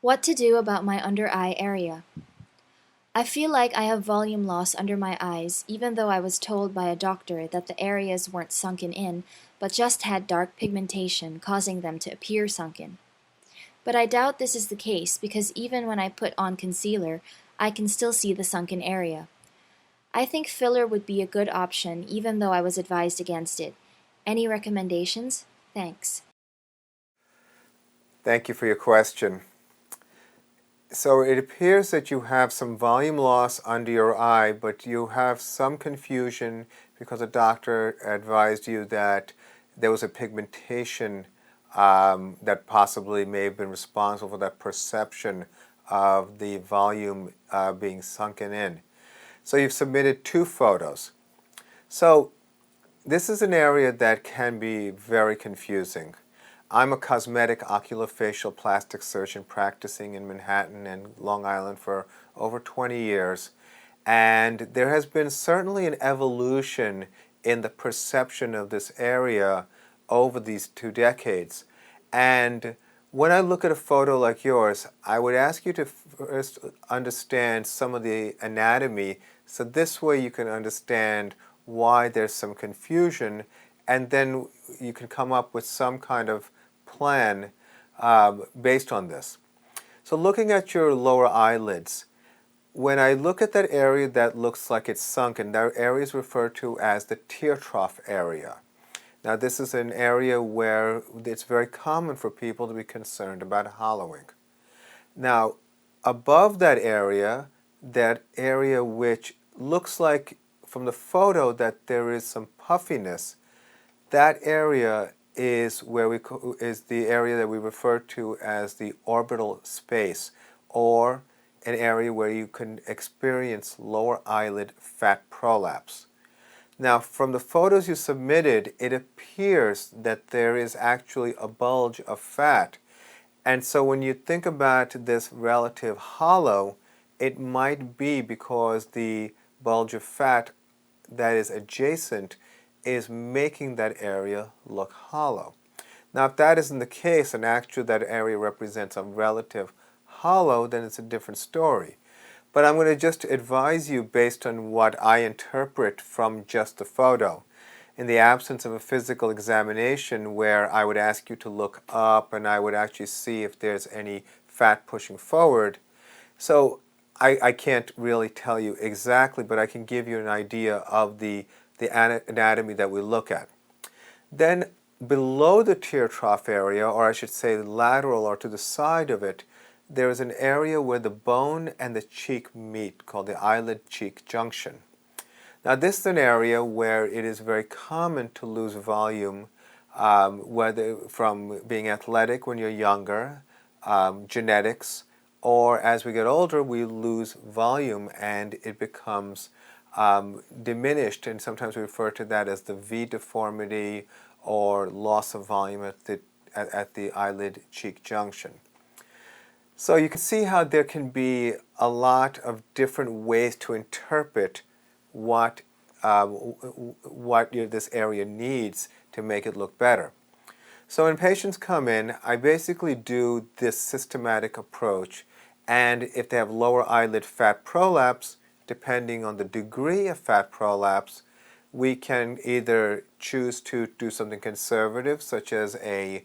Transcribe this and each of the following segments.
What to do about my under eye area? I feel like I have volume loss under my eyes, even though I was told by a doctor that the areas weren't sunken in, but just had dark pigmentation causing them to appear sunken. But I doubt this is the case because even when I put on concealer, I can still see the sunken area. I think filler would be a good option even though I was advised against it. Any recommendations? Thanks. Thank you for your question. So it appears that you have some volume loss under your eye, but you have some confusion because a doctor advised you that there was a pigmentation that possibly may have been responsible for that perception of the volume being sunken in. So you've submitted 2 photos. So this is an area that can be very confusing. I'm a cosmetic oculofacial plastic surgeon practicing in Manhattan and Long Island for over 20 years, and there has been certainly an evolution in the perception of this area over these 2 decades. And when I look at a photo like yours, I would ask you to first understand some of the anatomy, so this way you can understand why there's some confusion, and then you can come up with some kind of plan based on this. So looking at your lower eyelids, when I look at that area that looks like it's sunken, that area is referred to as the tear trough area. Now this is an area where it's very common for people to be concerned about hollowing. Now above that area which looks like from the photo that there is some puffiness, that area is the area that we refer to as the orbital space, or an area where you can experience lower eyelid fat prolapse. Now, from the photos you submitted, it appears that there is actually a bulge of fat. And so when you think about this relative hollow, it might be because the bulge of fat that is adjacent is making that area look hollow. Now, if that isn't the case, and actually that area represents a relative hollow, then it's a different story. But I'm going to just advise you based on what I interpret from just the photo. In the absence of a physical examination where I would ask you to look up and I would actually see if there's any fat pushing forward. So I can't really tell you exactly, but I can give you an idea of the anatomy that we look at. Then below the tear trough area, or I should say lateral or to the side of it, there is an area where the bone and the cheek meet called the eyelid cheek junction. Now this is an area where it is very common to lose volume, whether from being athletic when you're younger, genetics, or as we get older we lose volume and it becomes diminished, and sometimes we refer to that as the V deformity or loss of volume at the eyelid cheek junction. So you can see how there can be a lot of different ways to interpret what this area needs to make it look better. So when patients come in, I basically do this systematic approach, and if they have lower eyelid fat prolapse, depending on the degree of fat prolapse, we can either choose to do something conservative, such as a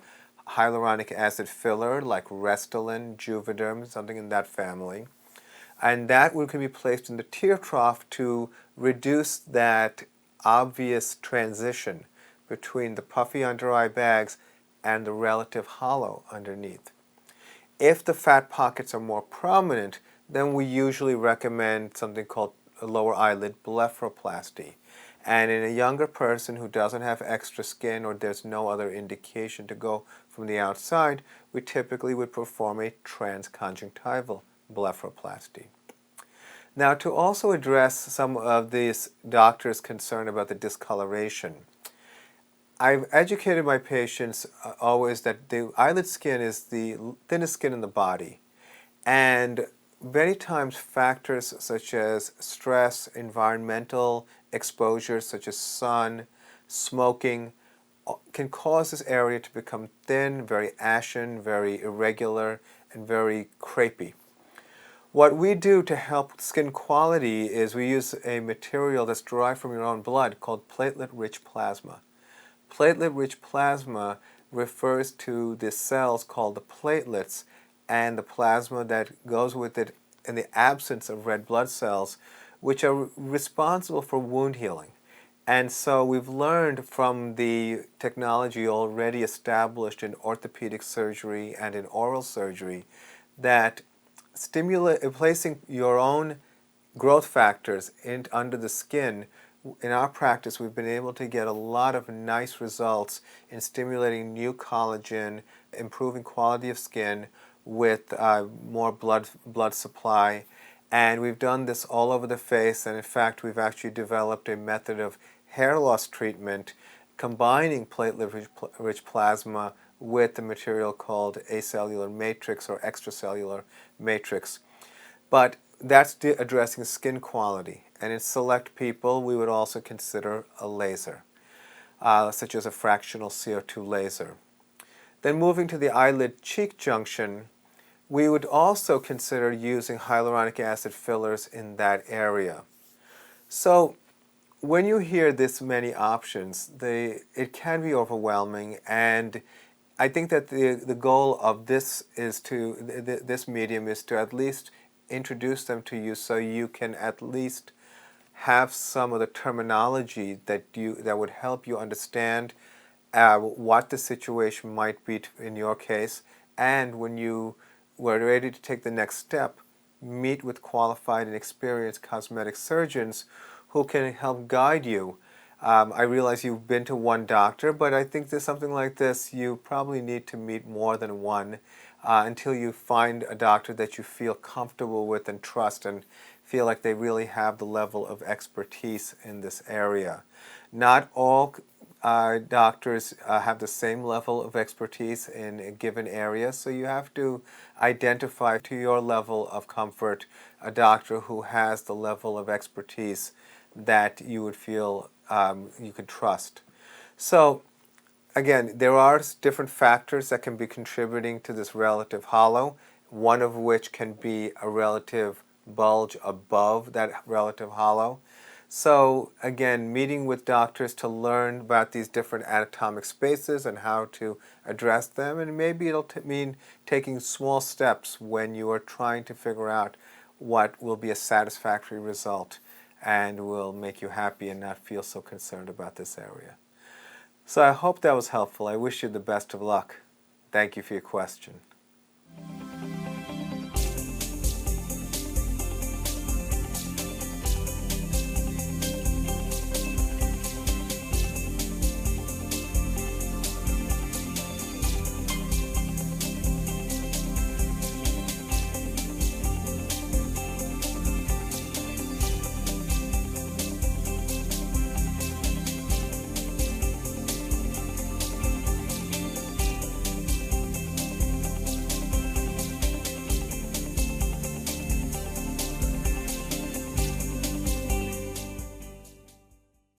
hyaluronic acid filler like Restylane, Juvederm, something in that family. And that can be placed in the tear trough to reduce that obvious transition between the puffy under eye bags and the relative hollow underneath. If the fat pockets are more prominent, then we usually recommend something called a lower eyelid blepharoplasty. And in a younger person who doesn't have extra skin or there's no other indication to go from the outside, we typically would perform a transconjunctival blepharoplasty. Now, to also address some of these doctors' concern about the discoloration, I've educated my patients always that the eyelid skin is the thinnest skin in the body, and many times factors such as stress, environmental exposure such as sun, smoking, can cause this area to become thin, very ashen, very irregular, and very crepey. What we do to help skin quality is we use a material that's derived from your own blood called platelet-rich plasma. Platelet-rich plasma refers to the cells called the platelets and the plasma that goes with it in the absence of red blood cells, which are responsible for wound healing. And so we've learned from the technology already established in orthopedic surgery and in oral surgery that placing your own growth factors under the skin, in our practice we've been able to get a lot of nice results in stimulating new collagen, improving quality of skin with more blood supply. And we've done this all over the face, and in fact we've actually developed a method of hair loss treatment combining platelet-rich plasma with the material called acellular matrix or extracellular matrix. But that's addressing skin quality. And in select people, we would also consider a laser, such as a fractional CO2 laser. Then moving to the eyelid cheek junction, we would also consider using hyaluronic acid fillers in that area. So when you hear this many options, it can be overwhelming, and I think that the goal of this this medium is to at least introduce them to you so you can at least have some of the terminology that would help you understand what the situation might be in your case, and when you were ready to take the next step, meet with qualified and experienced cosmetic surgeons who can help guide you. I realize you've been to one doctor, but I think there's something like this, you probably need to meet more than one until you find a doctor that you feel comfortable with and trust and feel like they really have the level of expertise in this area. Not all doctors have the same level of expertise in a given area, so you have to identify to your level of comfort a doctor who has the level of expertise that you would feel you could trust. So again, there are different factors that can be contributing to this relative hollow, one of which can be a relative bulge above that relative hollow. So again, meeting with doctors to learn about these different anatomic spaces and how to address them, and maybe it'll mean taking small steps when you are trying to figure out what will be a satisfactory result and will make you happy and not feel so concerned about this area. So I hope that was helpful. I wish you the best of luck. Thank you for your question.